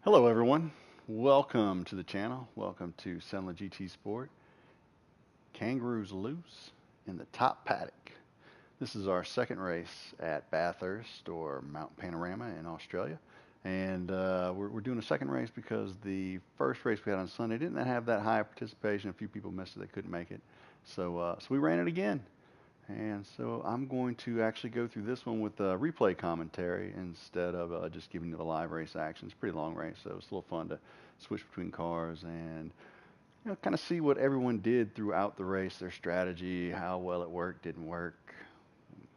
Hello everyone, welcome to the channel, welcome to CENLA GT Sport. Kangaroos loose in the top paddock. This is our second race at Bathurst or Mount Panorama in Australia. And we're doing a second race because the first race we had on Sunday didn't have that high participation. A few people missed it, they couldn't make it. So we ran it again. And so I'm going to actually go through this one with replay commentary instead of just giving you the live race action. It's a pretty long race, so it's a little fun to switch between cars and kind of see what everyone did throughout the race, their strategy, how well it worked, didn't work,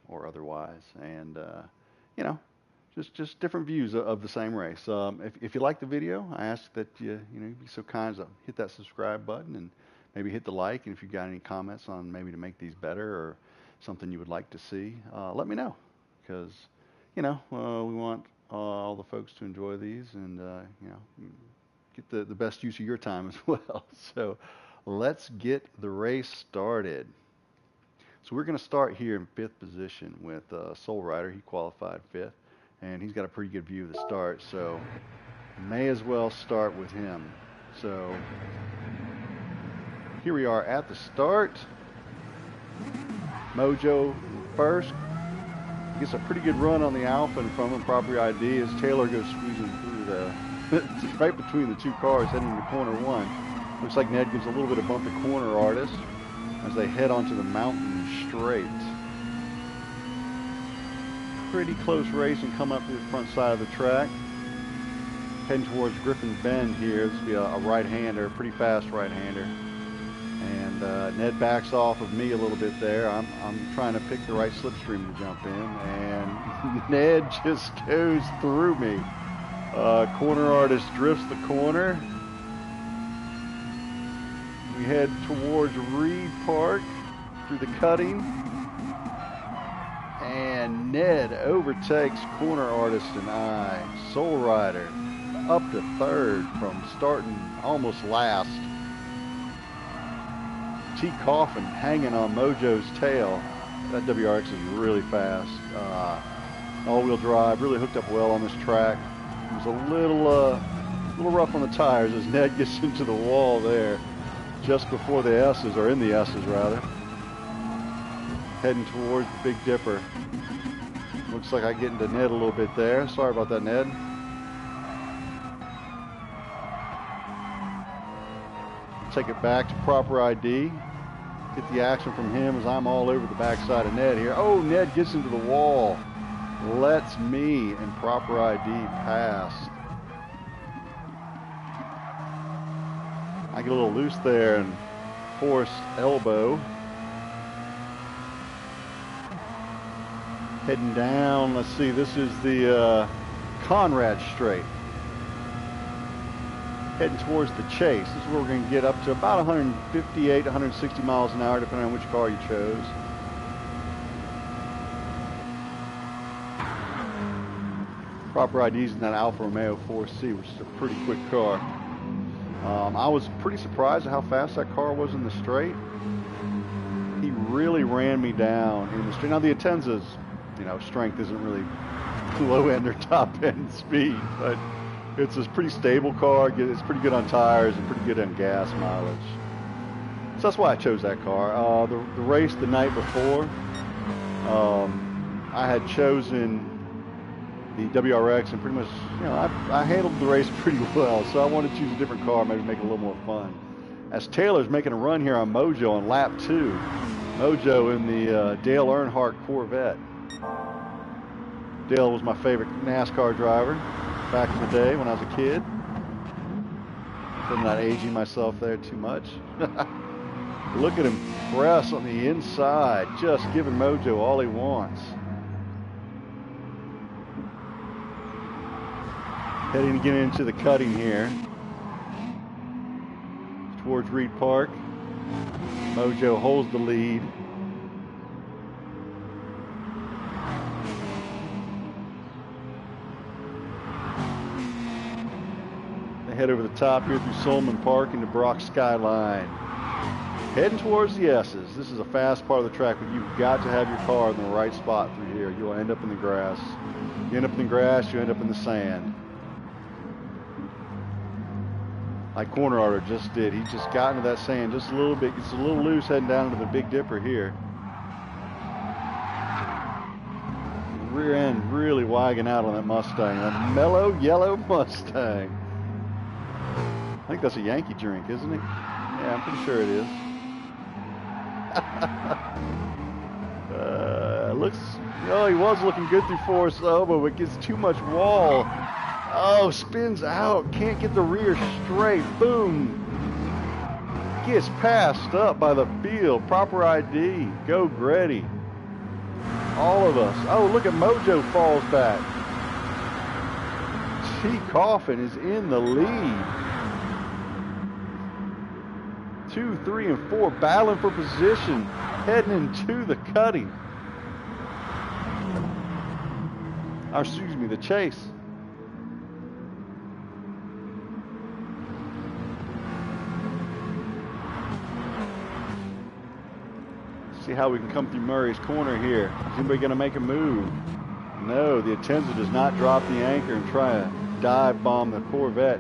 or otherwise. And you know, just different views of the same race. If you like the video, I ask that you be so kind as to hit that subscribe button and maybe hit the like. And if you've got any comments on maybe to make these better or something you would like to see, let me know, because we want all the folks to enjoy these and get the best use of your time as well. So let's get the race started. So we're going to start here in fifth position with Soul Rider. He qualified fifth, and he's got a pretty good view of the start, so may as well start with him. So here we are at the start. Mojo first. Gets a pretty good run on the Alpha in front of him, proper ID, as Taylor goes squeezing through it's right between the two cars heading into corner one. Looks like Ned gives a little bit of bump to corner artist as they head onto the mountain straight. Pretty close race and come up to the front side of the track. Heading towards Griffin Bend here. This will be a right-hander, pretty fast right-hander. And Ned backs off of me a little bit there. I'm trying to pick the right slipstream to jump in, and Ned just goes through me. Corner artist drifts the corner. We head towards Reed Park through the cutting, and Ned overtakes corner artist and I. Soul Rider up to third from starting almost last. T. Coffin hanging on Mojo's tail. That WRX is really fast. All-wheel drive, really hooked up well on this track. It was a little rough on the tires as Ned gets into the wall there just before the S's, or in the S's rather. Heading towards the Big Dipper. Looks like I get into Ned a little bit there. Sorry about that, Ned. Take it back to proper ID. Get the action from him as I'm all over the backside of Ned here. Oh, Ned gets into the wall. Lets me and proper ID pass. I get a little loose there and forced elbow. Heading down, let's see, this is the Conrad Straight. Heading towards the Chase. This is where we're going to get up to about 158, 160 miles an hour, depending on which car you chose. Proper IDs in that Alfa Romeo 4C, which is a pretty quick car. I was pretty surprised at how fast that car was in the straight. He really ran me down in the straight. Now the Atenza's, strength isn't really low end or top end speed, but it's a pretty stable car. It's pretty good on tires and pretty good on gas mileage. So that's why I chose that car. The race the night before, I had chosen the WRX, and pretty much, I handled the race pretty well. So I wanted to choose a different car, maybe make it a little more fun. As Taylor's making a run here on Mojo on lap 2. Mojo in the Dale Earnhardt Corvette. Dale was my favorite NASCAR driver back in the day when I was a kid. I'm not aging myself there too much. Look at him press on the inside, just giving Mojo all he wants. Heading again into the cutting here towards Reed Park. Mojo holds the lead. Head over the top here through Solomon Park into Brock Skyline. Heading towards the S's. This is a fast part of the track, but you've got to have your car in the right spot through here. You'll end up in the grass. You end up in the grass, you end up in the sand. like Corner Otter just did. He just got into that sand just a little bit. It's a little loose heading down into the Big Dipper here. Rear end really wagging out on that Mustang. That mellow yellow Mustang. I think that's a Yankee drink, isn't it? Yeah, I'm pretty sure it is. Looks, oh, he was looking good through Forest Elbow, but gets too much wall. Oh, spins out, can't get the rear straight. Boom. Gets passed up by the field. Proper ID. Geauxgreddy. All of us. Oh, look at Mojo falls back. T. Coffin is in the lead. 2, 3, and 4 battling for position, heading into the cutting. Or excuse me, the chase. See how we can come through Murray's Corner here. Is anybody going to make a move? No, the Atenza does not drop the anchor and try to dive bomb the Corvette.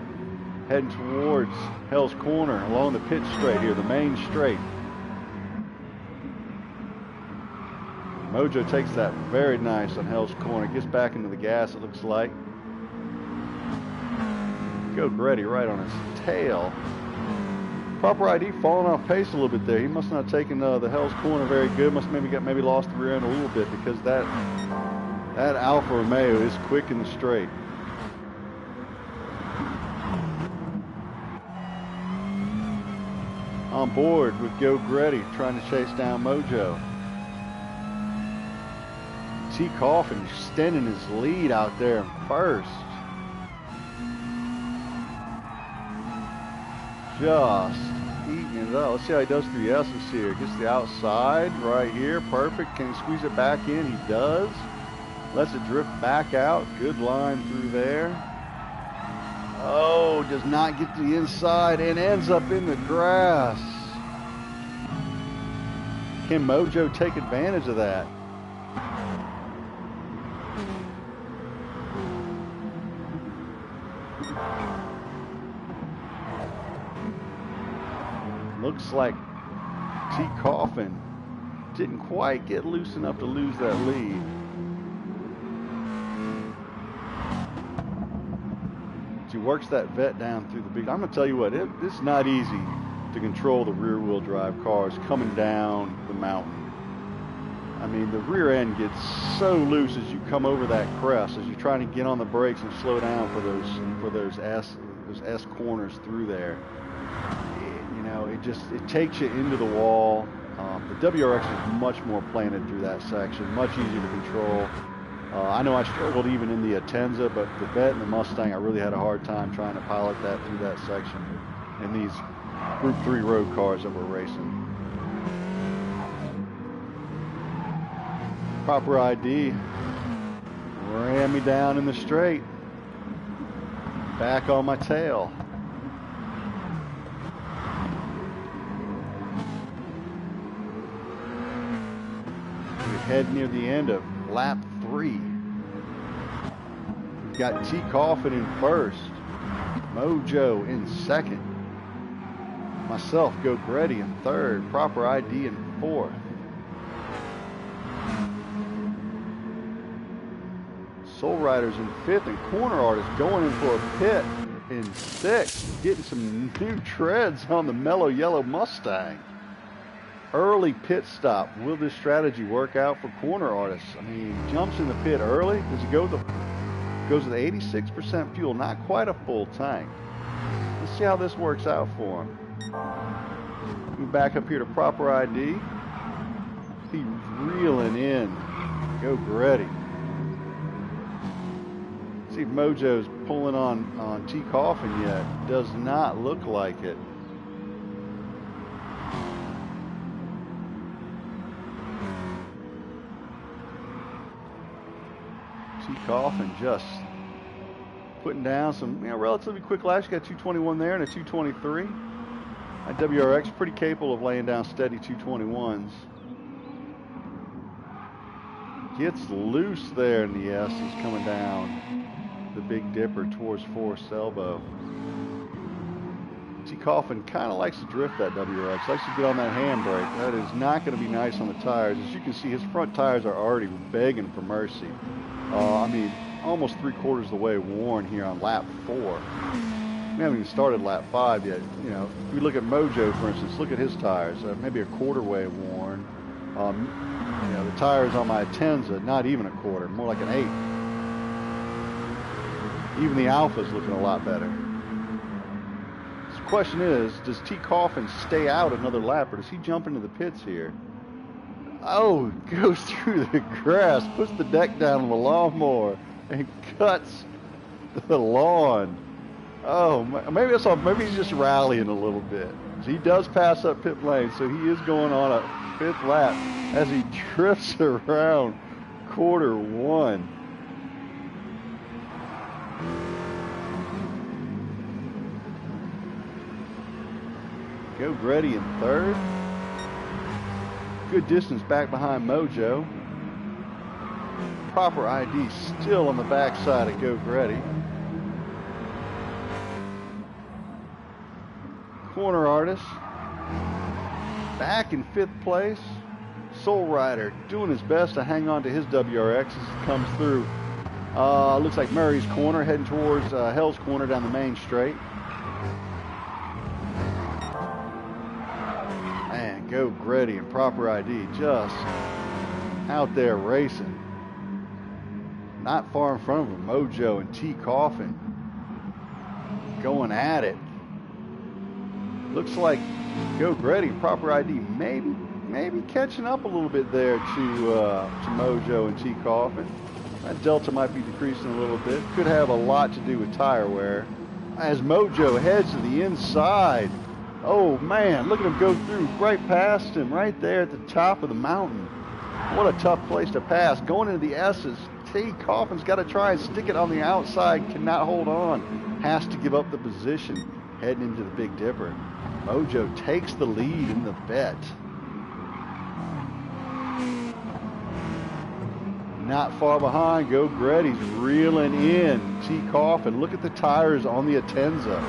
Heading towards Hell's Corner along the pit straight here, the main straight. Mojo takes that very nice on Hell's Corner. Gets back into the gas, it looks like. Geauxgreddy right on his tail. Proper ID falling off pace a little bit there. He must not have taken the Hell's Corner very good. Must maybe lost the rear end a little bit, because that Alfa Romeo is quick in the straight. On board with Geauxgreddy trying to chase down Mojo. T. Coffin extending his lead out there in first. Just eating it up. Let's see how he does through the S's here. Gets the outside right here. Perfect. Can he squeeze it back in? He does. Lets it drift back out. Good line through there. Oh, does not get to the inside and ends up in the grass. Can Mojo take advantage of that? Looks like T. Coffin didn't quite get loose enough to lose that lead. He works that vet down through the big. I'm going to tell you what, it's not easy to control the rear wheel drive cars coming down the mountain. I mean, the rear end gets so loose as you come over that crest, as you're trying to get on the brakes and slow down for those S corners through there. You know, it takes you into the wall. The WRX is much more planted through that section, much easier to control. I know I struggled even in the Atenza, but the Vet and the Mustang, I really had a hard time trying to pilot that through that section in these Group 3 road cars that we're racing. Proper ID ran me down in the straight. Back on my tail. We head near the end of lap 3. We've got T. Coffin in first, Mojo in second, myself, Geauxgreddy, in third, Proper ID in fourth. Soul Riders in fifth, and Corner Artist going in for a pit in sixth, getting some new treads on the mellow yellow Mustang. Early pit stop. Will this strategy work out for Corner Artists? I mean, jumps in the pit early. Does he goes with 86% fuel, not quite a full tank. Let's see how this works out for him. Move back up here to Proper ID. He's reeling in. Geauxgreddy. See if Mojo's pulling on T. Coffin yet. Does not look like it. T. Coffin just putting down some, relatively quick laps. Got 221 there and a 223. That WRX pretty capable of laying down steady 221s. Gets loose there in the S. He's coming down the Big Dipper towards Forest Elbow. T. Coffin kind of likes to drift that WRX, likes to get on that handbrake. That is not going to be nice on the tires. As you can see, his front tires are already begging for mercy. I mean, almost 3/4 of the way worn here on lap 4. We haven't even started lap 5 yet. You know, if we look at Mojo, for instance, look at his tires, maybe a 1/4 way worn. You know, the tires on my Atenza, not even a 1/4, more like an 1/8. Even the Alpha's looking a lot better. So the question is, does T. Coffin stay out another lap, or does he jump into the pits here? Oh, goes through the grass, puts the deck down on the lawnmower, and cuts the lawn. Oh, maybe that's all. Maybe he's just rallying a little bit. So he does pass up pit lane, so he is going on a 5th lap as he drifts around Q1. Geauxgreddy in 3rd. Good distance back behind Mojo. Proper ID still on the backside of Geauxgreddy. Corner Artist back in 5th place. Soul Rider doing his best to hang on to his WRX as it comes through. Looks like Murray's Corner, heading towards Hell's Corner down the main straight. Man, Geauxgreddy and Proper ID just out there racing. Not far in front of him, Mojo and T. Coffin going at it. Looks like Geauxgreddy and Proper ID maybe catching up a little bit there to Mojo and T. Coffin. That delta might be decreasing a little bit. Could have a lot to do with tire wear. As Mojo heads to the inside. Oh man, look at him go through right past him, right there at the top of the mountain. What a tough place to pass. Going into the S's, T. Coffin's got to try and stick it on the outside. Cannot hold on. Has to give up the position. Heading into the Big Dipper. Mojo takes the lead in the bet. Not far behind, Geauxgreddy's reeling in T. Coffin. Look at the tires on the Atenza.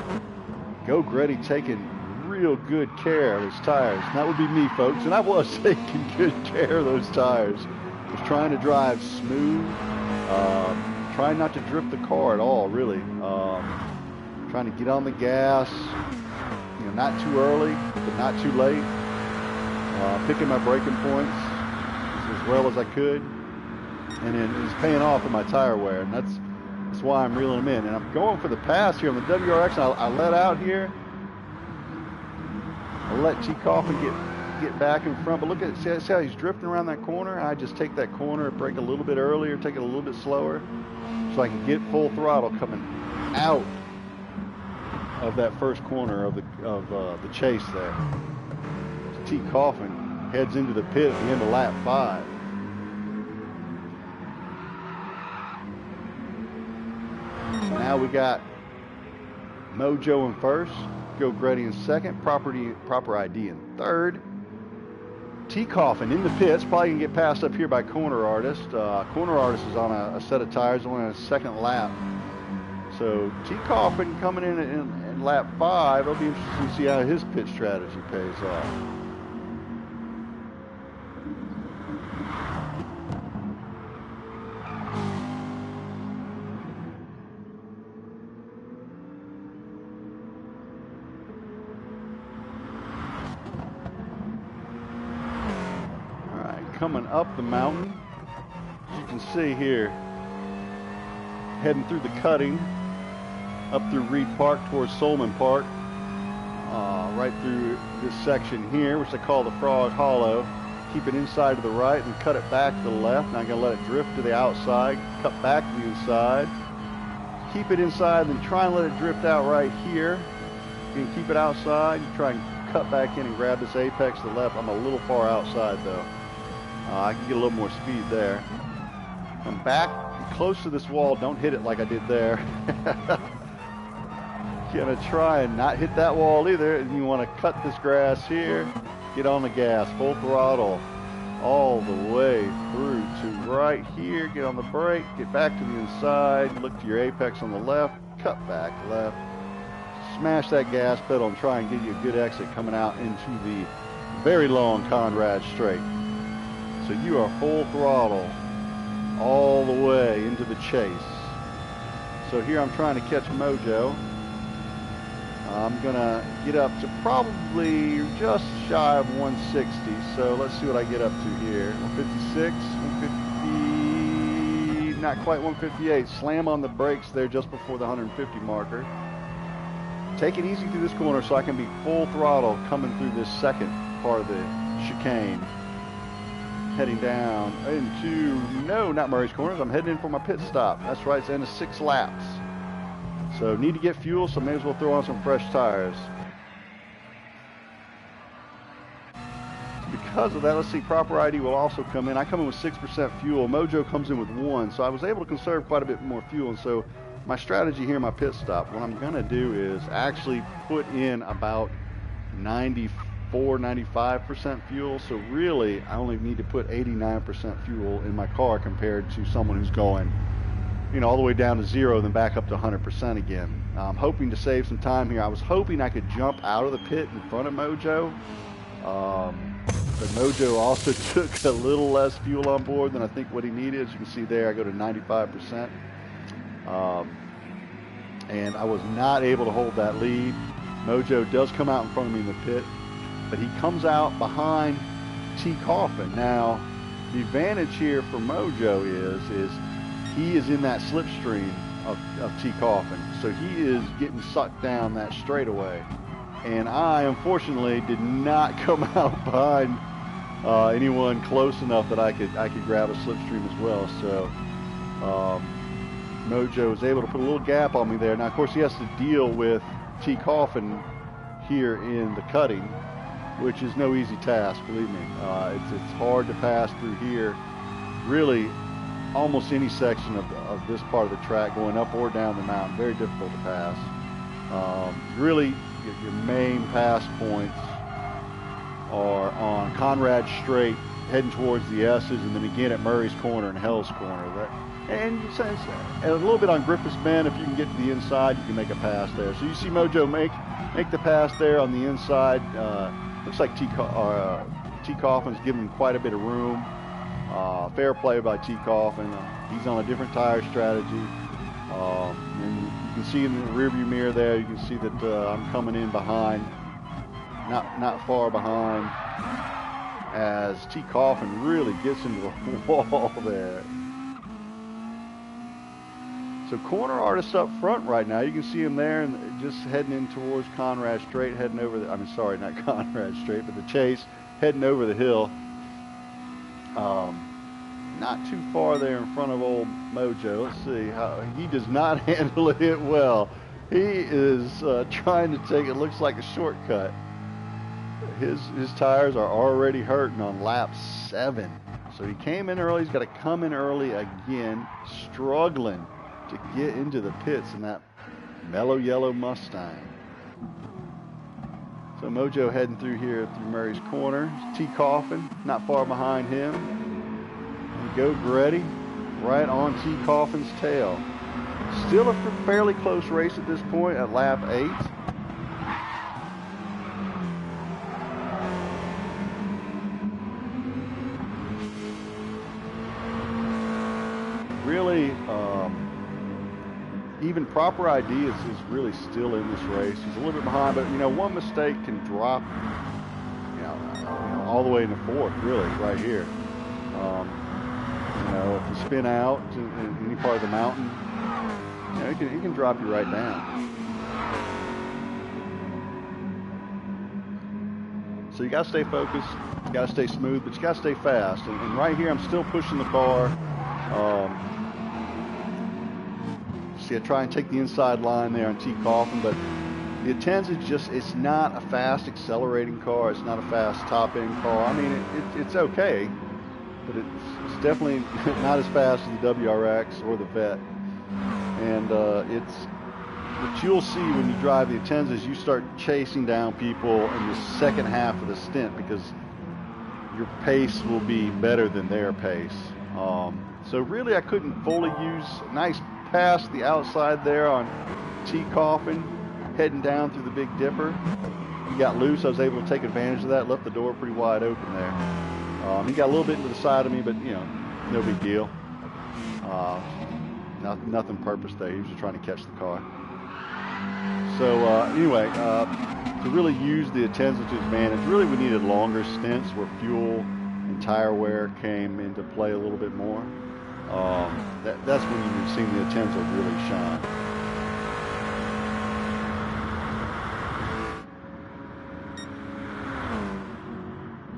Geauxgreddy taking real good care of his tires. And that would be me, folks, and I was taking good care of those tires. Was trying to drive smooth, trying not to drift the car at all, really. Trying to get on the gas, you know, not too early, but not too late. Picking my braking points as well as I could. And then it's paying off in my tire wear, and that's why I'm reeling them in. And I'm going for the pass here on the WRX. And I let out here. I let T. Coffin get back in front, but look at see how he's drifting around that corner. I just take that corner, break a little bit earlier, take it a little bit slower, so I can get full throttle coming out of that first corner of the chase there. So T. Coffin heads into the pit at the end of lap 5. Now we got Mojo in 1st, Geauxgreddy in 2nd, Proper ID in 3rd. T. Coffin in the pits, probably gonna get passed up here by Corner Artist. Corner Artist is on a set of tires, only on his 2nd lap. So T. Coffin coming in lap 5. It'll be interesting to see how his pit strategy pays off. Coming up the mountain, as you can see here, heading through the cutting, up through Reed Park towards Solman Park, right through this section here, which they call the Frog Hollow. Keep it inside to the right and cut it back to the left. Now I'm going to let it drift to the outside, cut back to the inside, keep it inside, then try and let it drift out right here. You can keep it outside, try and cut back in and grab this apex to the left. I'm a little far outside though. I can get a little more speed there. Come back close to this wall. Don't hit it like I did there. Gonna try and not hit that wall either. And you want to cut this grass here. Get on the gas, full throttle, all the way through to right here. Get on the brake. Get back to the inside. Look to your apex on the left. Cut back left. smash that gas pedal and try and get you a good exit coming out into the very long Conrad Straight. So you are full throttle all the way into the chase. So here I'm trying to catch Mojo. I'm gonna get up to probably just shy of 160. So let's see what I get up to here. 156, 150, not quite 158. Slam on the brakes there just before the 150 marker. Take it easy through this corner so I can be full throttle coming through this second part of the chicane. Heading down into, no, not Murray's Corners. I'm heading in for my pit stop. That's right, it's the end of 6 laps. So need to get fuel, so may as well throw on some fresh tires. Because of that, let's see, proper ID will also come in. I come in with 6% fuel. Mojo comes in with 1, so I was able to conserve quite a bit more fuel. And so my strategy here in my pit stop, what I'm gonna do is actually put in about 95% fuel. So really, I only need to put 89% fuel in my car compared to someone who's going, you know, all the way down to 0, then back up to 100% again. I'm hoping to save some time here. I was hoping I could jump out of the pit in front of Mojo. But Mojo also took a little less fuel on board than I think what he needed. As you can see there, I go to 95%. And I was not able to hold that lead. Mojo does come out in front of me in the pit, but he comes out behind T. Coffin. Now, the advantage here for Mojo is he is in that slipstream of T. Coffin. So he is getting sucked down that straightaway. And I, unfortunately, did not come out behind anyone close enough that I could grab a slipstream as well. So Mojo was able to put a little gap on me there. Now, of course, he has to deal with T. Coffin here in the cutting, which is no easy task, believe me. It's hard to pass through here. Really, almost any section of this part of the track, going up or down the mountain, very difficult to pass. Really, your main pass points are on Conrad Straight, heading towards the S's, and then again at Murray's Corner and Hell's Corner. And a little bit on Griffith's Bend. If you can get to the inside, you can make a pass there. So you see Mojo make the pass there on the inside. Looks like T. Coffin's giving him quite a bit of room. Fair play by T. Coffin. He's on a different tire strategy. And you can see in the rearview mirror there, you can see that I'm coming in behind, not far behind, as T. Coffin really gets into the wall there. So corner artists up front right now. You can see him there and just heading in towards Conrad Straight, heading over the, sorry, not Conrad Straight, but the Chase, heading over the hill. Not too far there in front of old Mojo. Let's see how he does not handle it well. He is trying to take it looks like a shortcut. His tires are already hurting on lap 7. So he came in early. He's got to come in early again, struggling to get into the pits in that mellow yellow Mustang. So Mojo heading through here through Murray's Corner. T. Coffin not far behind him. And Geauxgreddy right on T. Coffin's tail. Still a fairly close race at this point at lap 8. Really, even proper ID is really still in this race. He's a little bit behind, but you know, one mistake can drop, you know, all the way into 4th, really, right here. You know, if you spin out in any part of the mountain, you know, he can drop you right down. So you got to stay focused, you got to stay smooth, but you got to stay fast. And right here, I'm still pushing the car. See, I try and take the inside line there on T. Coffin, but the Atenza it's not a fast accelerating car. It's not a fast top-end car. I mean, it's okay, but it's definitely not as fast as the WRX or the Vet. And what you'll see when you drive the Atenza is you start chasing down people in the second half of the stint because your pace will be better than their pace. So really, I couldn't fully use nice pass the outside there on T. Coffin. heading down through the Big Dipper. He got loose. I was able to take advantage of that. Left the door pretty wide open there. He got a little bit into the side of me, but, you know, no big deal. Nothing purpose there. He was just trying to catch the car. So anyway, to really use the Atenza to his advantage, really we needed longer stints where fuel and tire wear came into play a little bit more. That's when you've seen the Atenza really shine.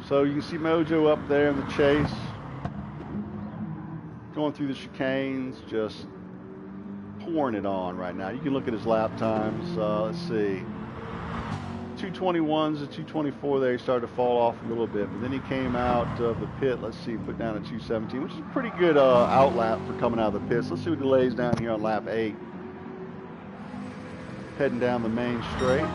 So you can see Mojo up there in the chase, going through the chicanes, just pouring it on right now. You can look at his lap times. Let's see, 221s to 224 there. He started to fall off a little bit, but then he came out of the pit. Let's see, put down a 217, which is a pretty good outlap for coming out of the pits. Let's see what he lays down here on lap 8. Heading down the main straight.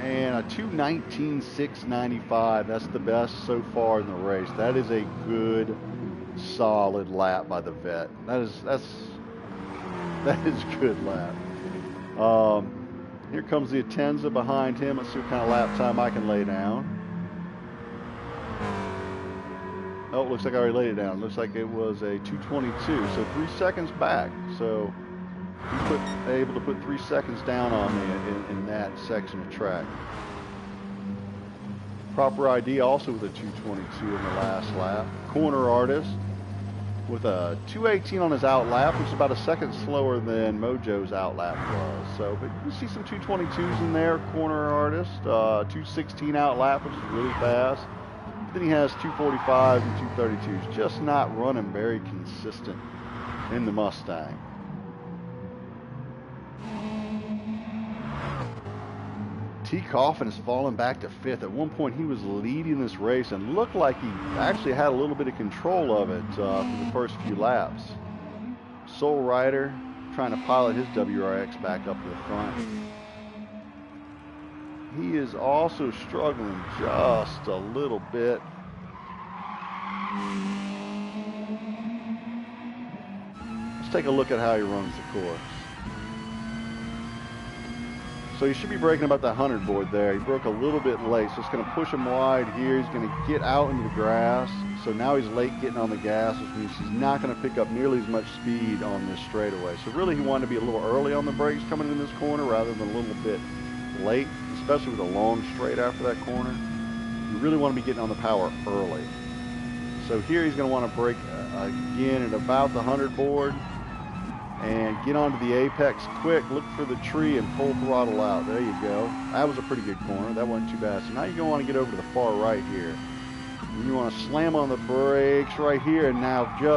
And a 219.695. That's the best so far in the race. That is a good, solid lap by the vet. That is good lap. Here comes the Atenza behind him. Let's see what kind of lap time I can lay down. Oh, it looks like I already laid it down. It looks like it was a 222, so 3 seconds back. So he able to put 3 seconds down on me in that section of track. Proper ID also with a 222 in the last lap. Corner artist with a 218 on his outlap, which is about a second slower than Mojo's outlap was. So, but you see some 222s in there. Corner artist, 216 outlap, which is really fast. But then he has 245s and 232s, just not running very consistent in the Mustang. T. Coffin has fallen back to 5th. At one point, he was leading this race and looked like he actually had a little bit of control of it for the first few laps. Soul Rider trying to pilot his WRX back up to the front. He is also struggling just a little bit. Let's take a look at how he runs the course. So he should be braking about the 100 board there. He broke a little bit late, so it's going to push him wide here. He's going to get out into the grass. So now he's late getting on the gas, which means he's not going to pick up nearly as much speed on this straightaway. So really he wanted to be a little early on the brakes coming in this corner rather than a little bit late, especially with a long straight after that corner. You really want to be getting on the power early. So here he's going to want to brake again at about the 100 board. And get onto the apex quick, look for the tree and full throttle out. There you go. That was a pretty good corner. That wasn't too bad. So now you're going to want to get over to the far right here. And you want to slam on the brakes right here, and now you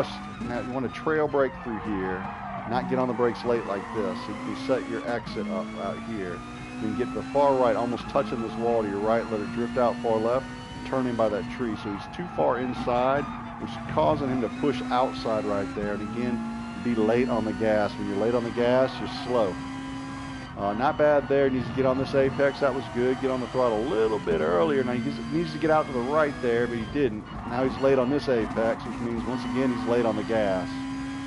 want to trail brake through here, not get on the brakes late like this. So you can set your exit up out here. Then get to the far right, almost touching this wall to your right, let it drift out far left, turn in by that tree. So he's too far inside, which is causing him to push outside right there. And again, be late on the gas. When you're late on the gas, you're slow. Not bad there. Needs to get on this apex. That was good. Get on the throttle a little bit earlier. Now he needs to get out to the right there, but he didn't. Now he's late on this apex, which means once again he's late on the gas.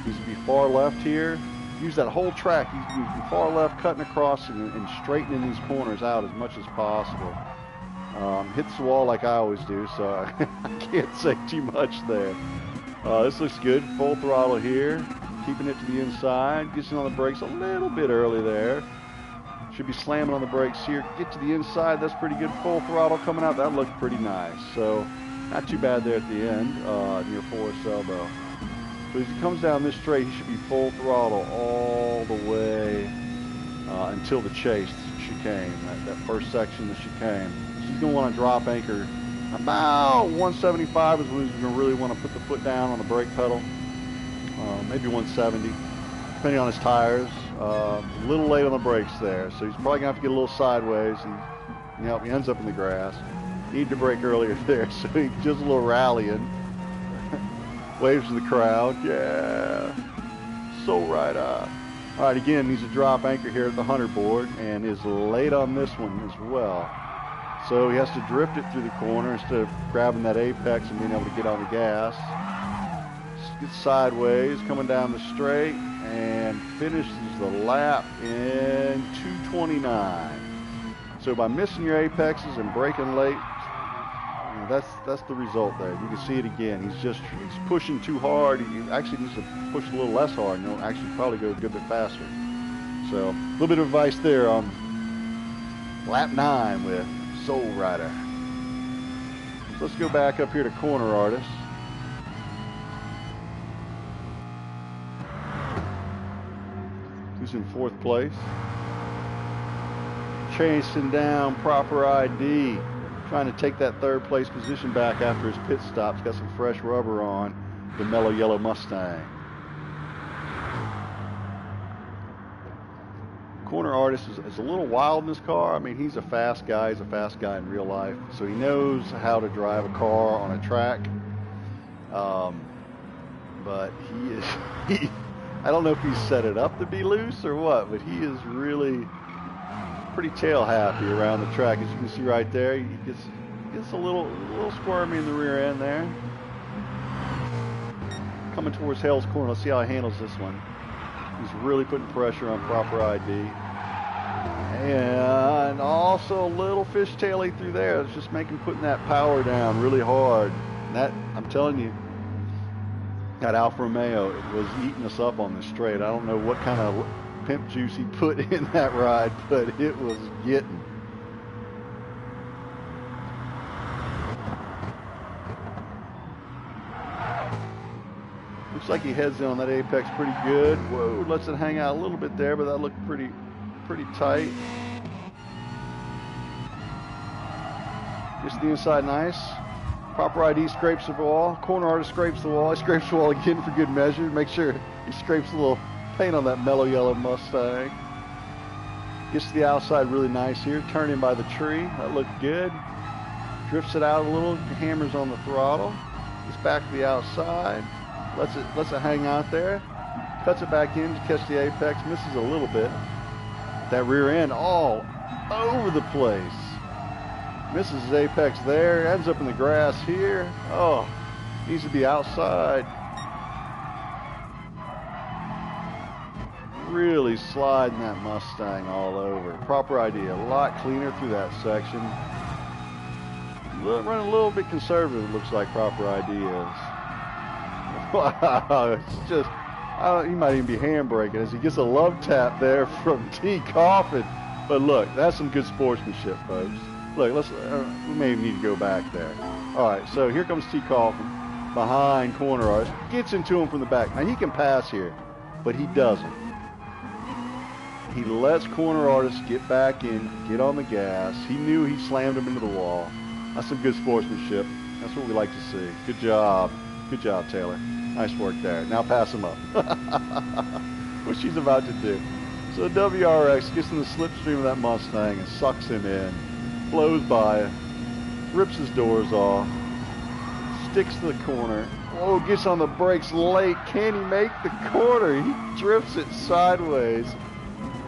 Needs to be far left here. Use that whole track. He's be far left, cutting across and straightening these corners out as much as possible. Hits the wall like I always do, so I can't say too much there. This looks good. Full throttle here. Keeping it to the inside, gets in on the brakes a little bit early there. Should be slamming on the brakes here. Get to the inside, that's pretty good. Full throttle coming out, that looked pretty nice. So not too bad there at the end, near Forest Elbow. So as he comes down this straight, he should be full throttle all the way until the chase chicane, that first section of the chicane. So he's going to want to drop anchor about 175 is when he's going to really want to put the foot down on the brake pedal. Maybe 170, depending on his tires. A little late on the brakes there, so he's probably gonna have to get a little sideways, and he ends up in the grass. Need to brake earlier there, so he just a little rallying. Waves to the crowd, yeah. So right up. All right, again, needs to drop anchor here at the 100 board, and is late on this one as well. So he has to drift it through the corner instead of grabbing that apex and being able to get on the gas. Gets sideways, coming down the straight, and finishes the lap in 2:29. So by missing your apexes and braking late, that's the result there. You can see it again. He's pushing too hard. He actually needs to push a little less hard, and he'll actually probably go a good bit faster. So a little bit of advice there on lap 9 with Soul Rider. So let's go back up here to Corner Artist. Who's in 4th place. Chasing down Proper ID. Trying to take that 3rd place position back after his pit stops. Got some fresh rubber on the mellow yellow Mustang. Corner Artist is a little wild in this car. I mean, he's a fast guy. He's a fast guy in real life. So he knows how to drive a car on a track. But I don't know if he's set it up to be loose or what, but he is really pretty tail happy around the track. As you can see right there, he gets a little squirmy in the rear end there. Coming towards Hale's corner. Let's see how he handles this one. He's really putting pressure on Proper ID. And also a little fishtaily through there. It's just putting that power down really hard. And that, I'm telling you, that Alfa Romeo was eating us up on the straight. I don't know what kind of pimp juice he put in that ride, but it was getting. Looks like he heads in on that apex pretty good. Whoa, lets it hang out a little bit there, but that looked pretty tight. Gets the inside nice. Proper ID scrapes the wall. Corner Artist scrapes the wall. He scrapes the wall again for good measure. Make sure he scrapes a little paint on that mellow yellow Mustang. Gets to the outside really nice here. Turn in by the tree. That looked good. Drifts it out a little. Hammers on the throttle. Gets back to the outside. Lets it hang out there. Cuts it back in to catch the apex. Misses a little bit. That rear end all over the place. Misses his apex there. Ends up in the grass here. Oh, needs to be outside. Really sliding that Mustang all over. Proper ID, a lot cleaner through that section. Running a little bit conservative, it looks like Proper ID is. Wow, it's just, he might even be handbraking as he gets a love tap there from T. Coffin. But look, that's some good sportsmanship, folks. Look, we may even need to go back there. All right, so here comes T. Coffin behind Corner Artist. Gets into him from the back. Now, he can pass here, but he doesn't. He lets Corner Artist get back in, get on the gas. He knew he slammed him into the wall. That's some good sportsmanship. That's what we like to see. Good job. Good job, Taylor. Nice work there. Now pass him up. What she's about to do. So WRX gets in the slipstream of that Mustang and sucks him in. Blows by, rips his doors off, sticks to the corner. Oh, gets on the brakes late. Can he make the corner? He drifts it sideways.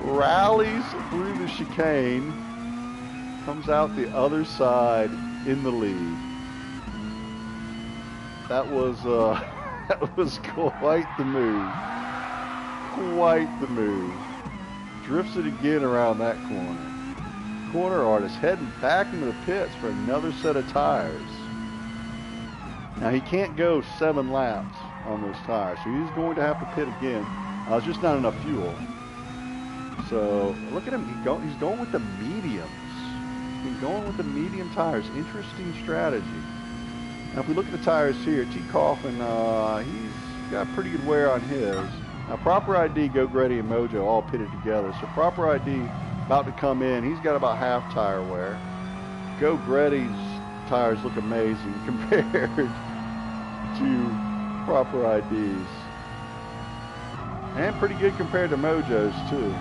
Rallies through the chicane, comes out the other side in the lead. That was quite the move. Quite the move. Drifts it again around that corner. Corner Artist heading back into the pits for another set of tires. Now he can't go 7 laps on those tires, so he's going to have to pit again. There's just not enough fuel. So look at him. He's going with the mediums. He's been going with the medium tires. Interesting strategy. Now if we look at the tires here, T. Coffin, he's got pretty good wear on his. Now Proper ID, Geauxgreddy, and Mojo all pitted together. So Proper ID about to come in. He's got about half tire wear. Geauxgreddy's tires look amazing compared to Proper ID's. And pretty good compared to Mojo's too.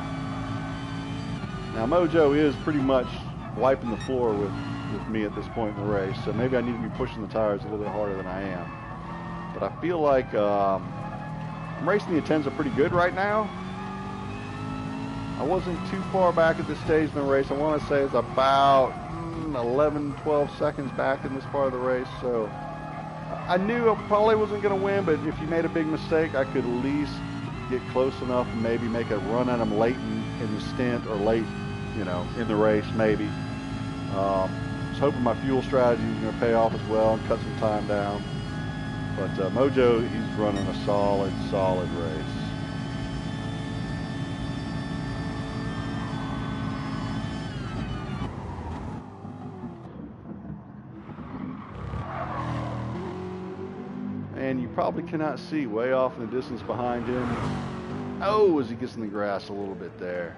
Now Mojo is pretty much wiping the floor with me at this point in the race, so maybe I need to be pushing the tires a little bit harder than I am. But I feel like I'm racing the Atenza pretty good right now. I wasn't too far back at this stage in the race. I want to say it's about 11, 12 seconds back in this part of the race, so I knew I probably wasn't going to win, but if you made a big mistake, I could at least get close enough and maybe make a run at him late in the stint or late you know, in the race maybe. I was hoping my fuel strategy was going to pay off as well and cut some time down. But Mojo, he's running a solid race. And you probably cannot see way off in the distance behind him. Oh, as he gets in the grass a little bit there,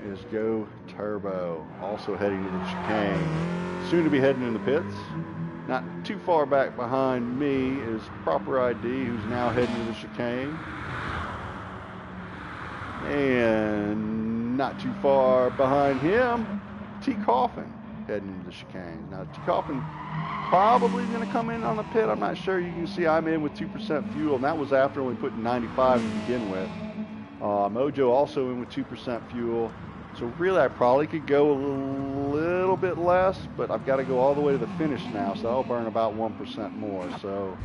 is Go Turbo, also heading to the chicane. Soon to be heading in the pits. Not too far back behind me is Proper ID, who's now heading to the chicane. And not too far behind him, T. Coffin heading into the chicane. Now, T. Coffin probably going to come in on the pit. I'm not sure. You can see I'm in with 2% fuel, and that was after only putting 95 to begin with. Mojo also in with 2% fuel. So really, I probably could go a little bit less, but I've got to go all the way to the finish now, so I'll burn about 1% more. So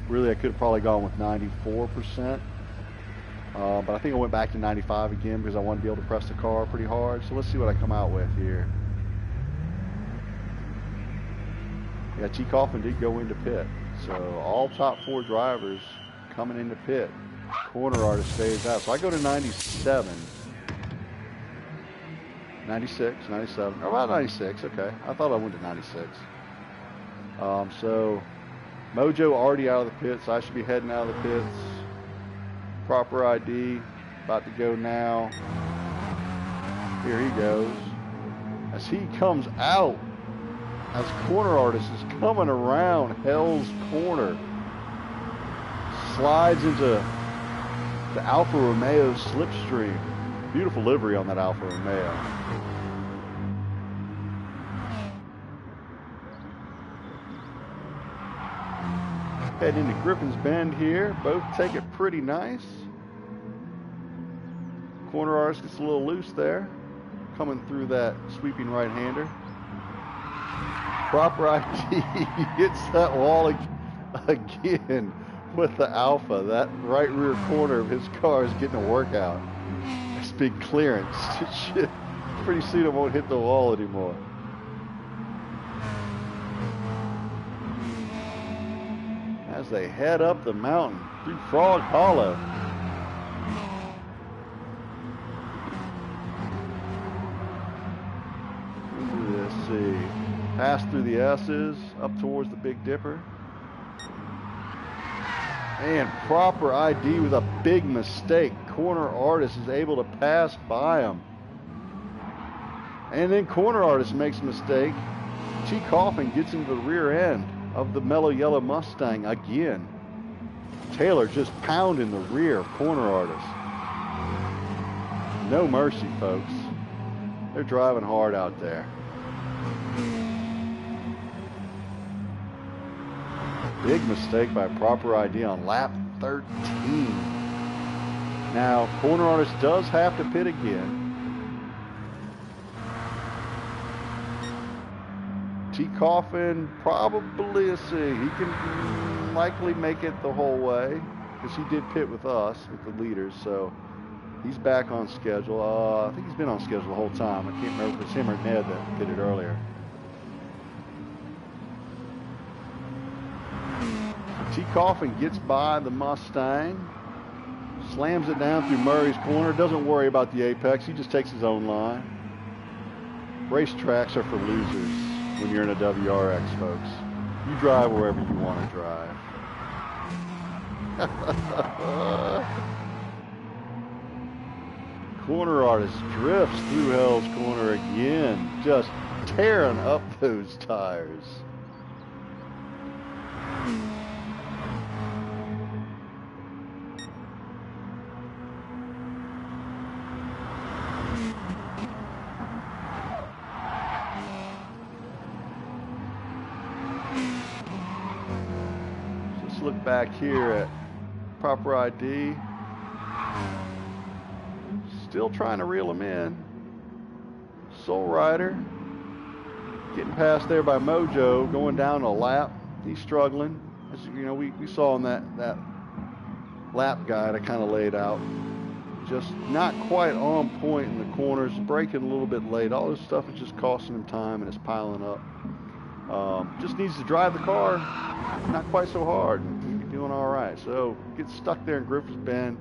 really, I could have probably gone with 94%. But I think I went back to 95 again because I wanted to be able to press the car pretty hard. So let's see what I come out with here. Yeah, T. Coffin did go into pit. So all top 4 drivers coming into pit. Corner artist stays out. So I go to 97. 96, 97, or about 96, okay. I thought I went to 96. So Mojo already out of the pits. I should be heading out of the pits. Proper ID, about to go now. Here he goes. As he comes out, as corner artist is coming around Hell's Corner, slides into the Alfa Romeo slipstream. Beautiful livery on that Alfa Romeo. Head into Griffin's Bend here. Both take it pretty nice. Corner artist gets a little loose there, coming through that sweeping right-hander. Proper ID hits that wall again with the Alfa. That right rear corner of his car is getting a workout. That's big clearance. Shit. Pretty soon it won't hit the wall anymore. As they head up the mountain through Frog Hollow. Let's see. Pass through the S's up towards the Big Dipper. And Proper ID with a big mistake. Corner artist is able to pass by him. And then corner artist makes a mistake. T. Coffin gets into the rear end of the mellow yellow Mustang again. Taylor just pounding the rear of corner artist. No mercy, folks. They're driving hard out there. Big mistake by Proper ID on lap 13. Now, corner artist does have to pit again. T. Coffin probably, let's see, he can likely make it the whole way because he did pit with us, with the leaders, so he's back on schedule. I think he's been on schedule the whole time. I can't remember if it's him or Ned that pitted earlier. T. Coffin gets by the Mustang, slams it down through Murray's corner, doesn't worry about the apex, he just takes his own line. Racetracks are for losers when you're in a WRX, folks. You drive wherever you want to drive. Corner artist drifts through Hell's Corner again, just tearing up those tires. Look back here at Proper ID. Still trying to reel him in. Soul Rider getting past there by Mojo, going down a lap. He's struggling. As you know, we saw on that lap guide I kind of laid out. just not quite on point in the corners, braking a little bit late. All this stuff is just costing him time and it's piling up. Just needs to drive the car not quite so hard and he'd be doing all right. So gets stuck there in Griffith's Bend,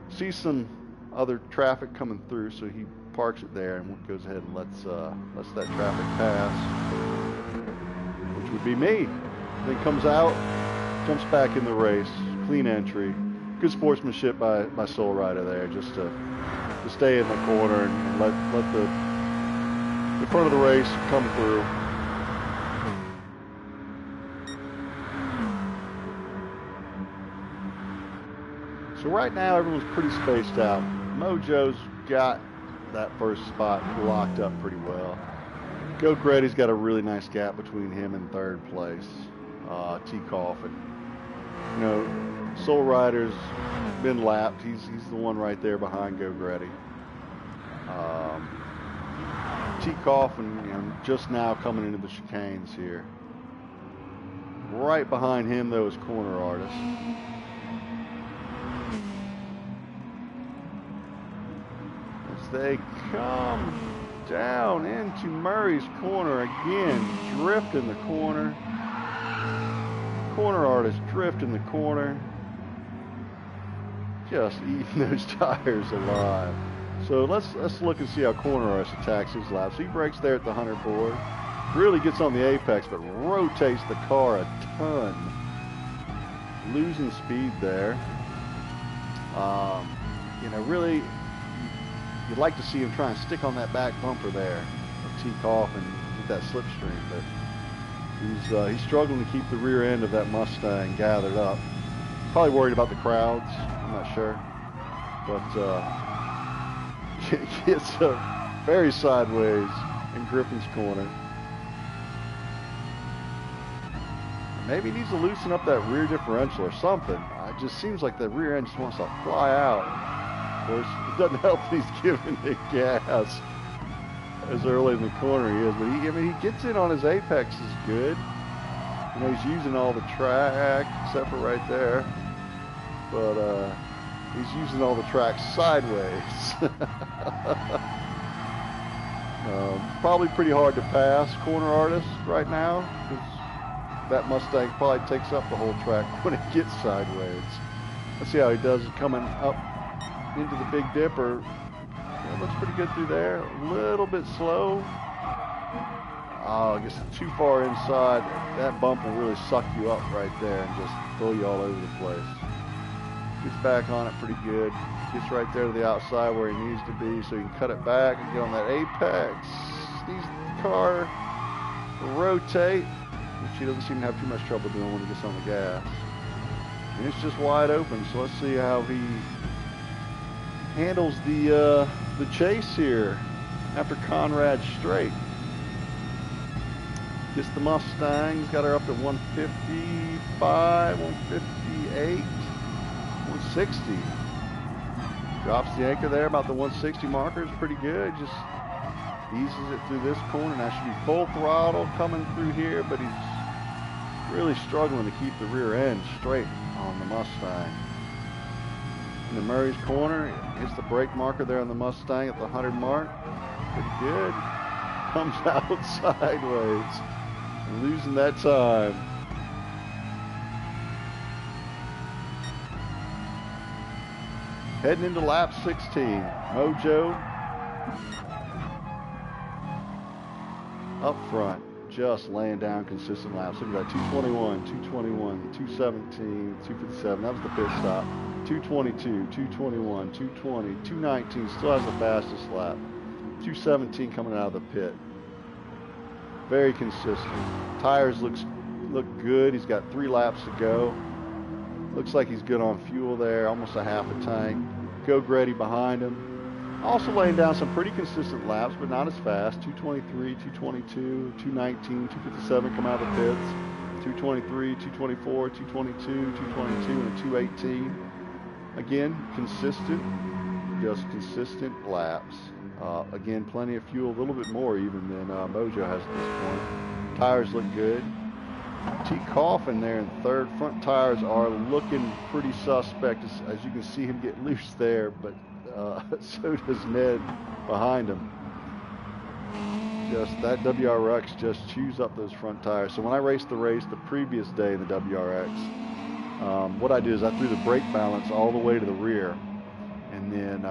sees some other traffic coming through, so he parks it there and goes ahead and lets that traffic pass, which would be me. Then comes out, jumps back in the race, clean entry. Good sportsmanship by Soul Rider there, just to stay in the corner and let the front of the race come through. So right now everyone's pretty spaced out. Mojo's got that first spot locked up pretty well. Geauxgreddy's got a really nice gap between him and third place. T. Coffin. You know, Soul Rider's been lapped. He's the one right there behind Geauxgreddy. T. Coffin, you know, just now coming into the chicanes here. Right behind him, though, is Corner Artist. As they come down into Murray's corner again, drift in the corner. Corner Artist drift in the corner. Just eating those tires alive. So let's look and see how Corner Artist attacks his lap. So he brakes there at the 100 board. Really gets on the apex, but rotates the car a ton. Losing speed there. You know, really, you'd like to see him try and stick on that back bumper there of T-Coff and get that slipstream, but he's struggling to keep the rear end of that Mustang gathered up. Probably worried about the crowds, I'm not sure. But gets very sideways in Griffin's corner. Maybe he needs to loosen up that rear differential or something. It just seems like the rear end just wants to fly out. Of course, it doesn't help that he's giving it gas as early in the corner he is. But he gets in on his apex is good. You know, he's using all the track, except for right there. But he's using all the track sideways. Probably pretty hard to pass Corner Artist right now, because that Mustang probably takes up the whole track when it gets sideways. Let's see how he does coming up into the Big Dipper. Yeah, looks pretty good through there. A little bit slow. Oh, I guess too far inside. That bump will really suck you up right there and just throw you all over the place. Gets back on it pretty good. Gets right there to the outside where he needs to be so he can cut it back and get on that apex. Needs the car to rotate, which he doesn't seem to have too much trouble doing when he gets on the gas. And it's just wide open, so let's see how he handles the chase here after Conrad's straight. Gets the Mustang, he's got her up to 155, 158, 160. Drops the anchor there about the 160 marker, is pretty good. Just eases it through this corner. Now should be full throttle coming through here, but he's really struggling to keep the rear end straight on the Mustang. In the Murray's corner, hits the brake marker there on the Mustang at the 100 mark. Pretty good. Comes out sideways. Losing that time. Heading into lap 16. Mojo up front, just laying down consistent laps. Look at that, 221, 221, 217, 257. That was the pit stop. 222, 221, 220, 219. Still has the fastest lap. 217 coming out of the pit. Very consistent. Tires look good. He's got 3 laps to go. Looks like he's good on fuel there, almost a half a tank. Geauxgreddy behind him. Also laying down some pretty consistent laps, but not as fast. 223, 222, 219, 257 come out of the pits. 223, 224, 222, 222, and a 218. Again, consistent, just consistent laps. Again, plenty of fuel, a little bit more even than Mojo has at this point. Tires look good. T-Coffin there in third. Front tires are looking pretty suspect, as you can see him get loose there, but So does Ned behind him. Just that WRX just chews up those front tires. So when I raced the race the previous day in the WRX, what I did is I threw the brake balance all the way to the rear, and then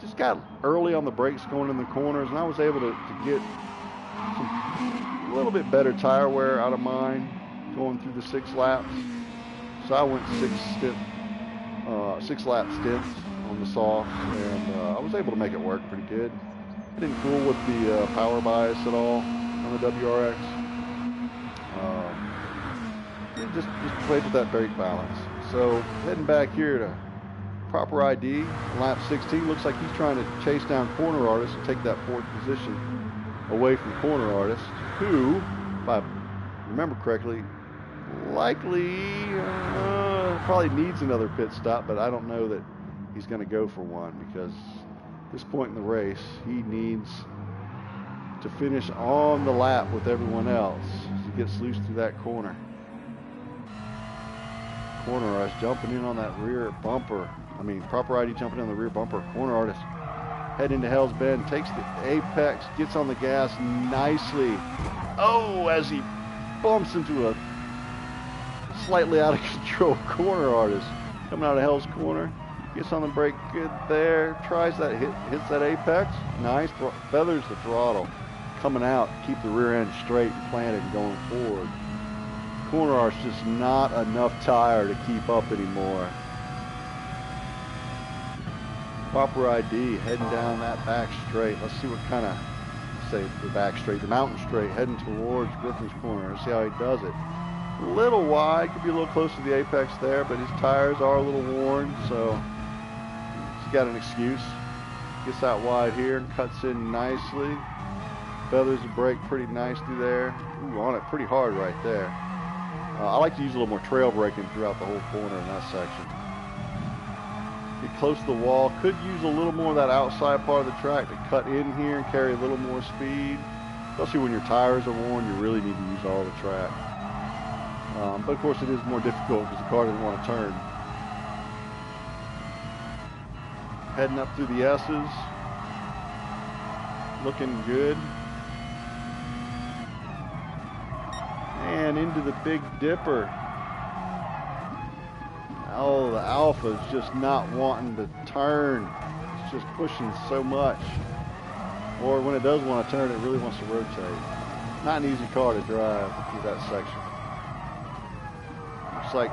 just got early on the brakes going in the corners, and I was able to get a little bit better tire wear out of mine going through the 6 laps. So I went 6 lap stints on the soft, and I was able to make it work pretty good. I didn't fool with the power bias at all on the WRX. Just played with that brake balance. So heading back here to proper ID, lap 16. Looks like he's trying to chase down Corner Artist and take that 4th position away from Corner Artist, who, if I remember correctly, likely probably needs another pit stop, but I don't know that he's going to go for one, because at this point in the race he needs to finish on the lap with everyone else as he gets loose through that corner. Corner Artist jumping in on that rear bumper. Proper ID jumping in on the rear bumper. Corner Artist head into Hell's Bend, takes the apex, gets on the gas nicely. Oh, as he bumps into a slightly out of control Corner Artist coming out of Hell's Corner. Gets on the brake good there. Tries that, hits that apex. Nice. Feathers the throttle. Coming out. Keep the rear end straight and planted and going forward. Corner Artist just not enough tire to keep up anymore. Proper ID heading down that back straight. Let's see what kind of, say the back straight, the mountain straight, heading towards Griffin's Corner. Let's see how he does it. A little wide, could be a little close to the apex there, but his tires are a little worn, so he's got an excuse. Gets out wide here and cuts in nicely. Feathers the brake pretty nicely there. Ooh, on it pretty hard right there. I like to use a little more trail braking throughout the whole corner in that section. Get close to the wall. Could use a little more of that outside part of the track to cut in here and carry a little more speed. Especially when your tires are worn, you really need to use all the track. But of course it is more difficult because the car doesn't want to turn. Heading up through the S's. Looking good. And into the Big Dipper. Oh, the Alpha is just not wanting to turn. It's just pushing so much. Or when it does want to turn, it really wants to rotate. Not an easy car to drive through that section. Looks like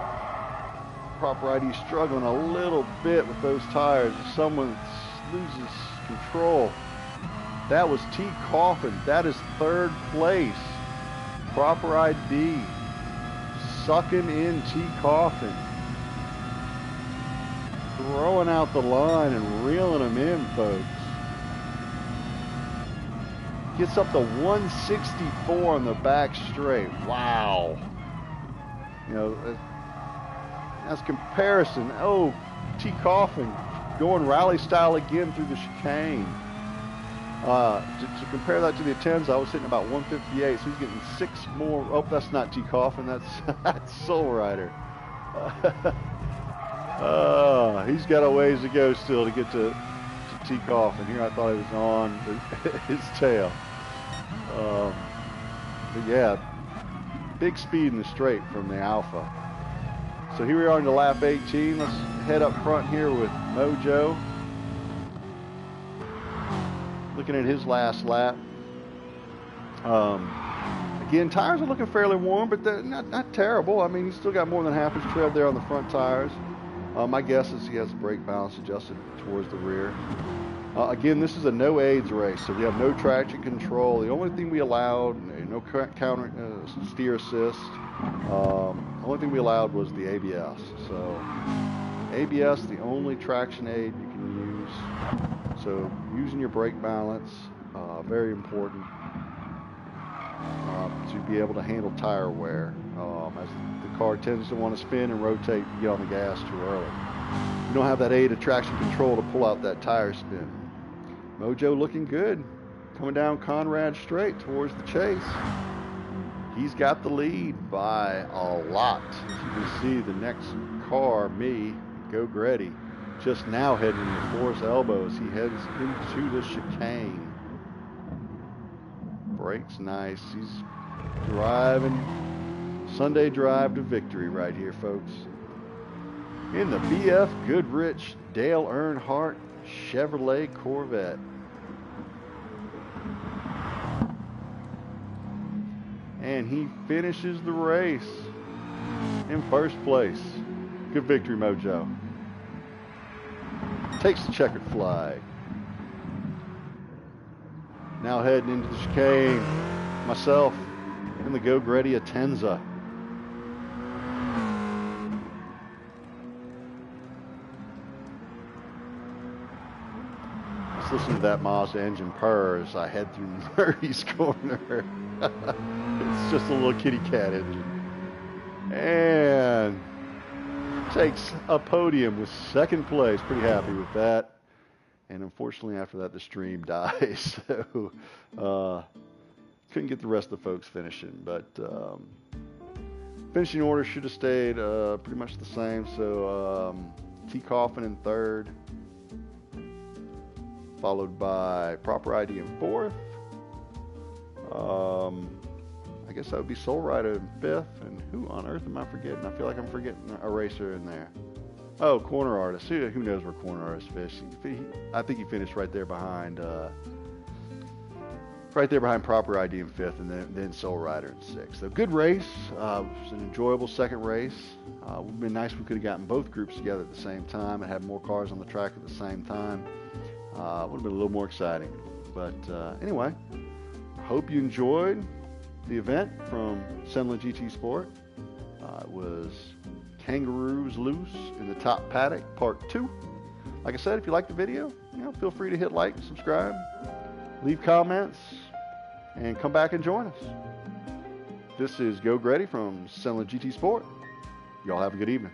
Proper ID struggling a little bit with those tires. If someone loses control. That was T. Coffin. That is 3rd place. Proper ID sucking in T. Coffin. Throwing out the line and reeling them in, folks. Gets up to 164 on the back straight. Wow. You know, as comparison, oh, T. Coffin going rally style again through the chicane. To compare that to the Attens, I was hitting about 158, so he's getting 6 more. Oh, that's not T. Coffin, that's Soul Rider. He's got a ways to go still to get to T. Coffin. Here I thought he was on his tail. But yeah, big speed in the straight from the Alpha. So here we are into lap 18. Let's head up front here with Mojo. Looking at his last lap. Again, tires are looking fairly warm, but they're not terrible. I mean, he's still got more than half his tread there on the front tires. My guess is he has the brake balance adjusted towards the rear. Again, this is a no aids race, so we have no traction control. The only thing we allowed, no counter steer assist. The only thing we allowed was the ABS. So ABS, the only traction aid you can use. So using your brake balance, very important to be able to handle tire wear. As the car tends to want to spin and rotate, you get on the gas too early. You don't have that aid of traction control to pull out that tire spin. Mojo looking good. Coming down Conrad Straight towards the chase. He's got the lead by a lot. As you can see, the next car, me, Geauxgreddy, just now heading into Forest Elbows. He heads into the chicane. Brakes nice. He's driving Sunday drive to victory right here, folks. In the BF Goodrich Dale Earnhardt Chevrolet Corvette. And he finishes the race in first place. Good victory, Mojo. Takes the checkered flag. Now heading into the chicane, myself in the Geauxgreddy Atenza. Let's listen to that Mazda engine purr as I head through Murray's Corner. It's just a little kitty cat engine. And takes a podium with second place. Pretty happy with that. And unfortunately, after that, the stream dies. So couldn't get the rest of the folks finishing. But finishing order should have stayed pretty much the same. So T. Coffin in third, followed by Proper ID in fourth. I guess that would be Soul Rider in fifth. And who on earth am I forgetting? I feel like I'm forgetting a racer in there. Oh, Corner Artist. Who knows where Corner Artist finished? I think he finished right there behind Proper ID in fifth, and then Soul Rider in sixth. So good race. It was an enjoyable second race. It would have been nice if we could have gotten both groups together at the same time and had more cars on the track at the same time. Would have been a little more exciting. But anyway, hope you enjoyed the event from CENLA GT Sport. It was Kangaroos Loose in the Top Paddock, Part 2. Like I said, if you like the video, feel free to hit like and subscribe, leave comments, and come back and join us. This is Geauxgreddy from CENLA GT Sport. Y'all have a good evening.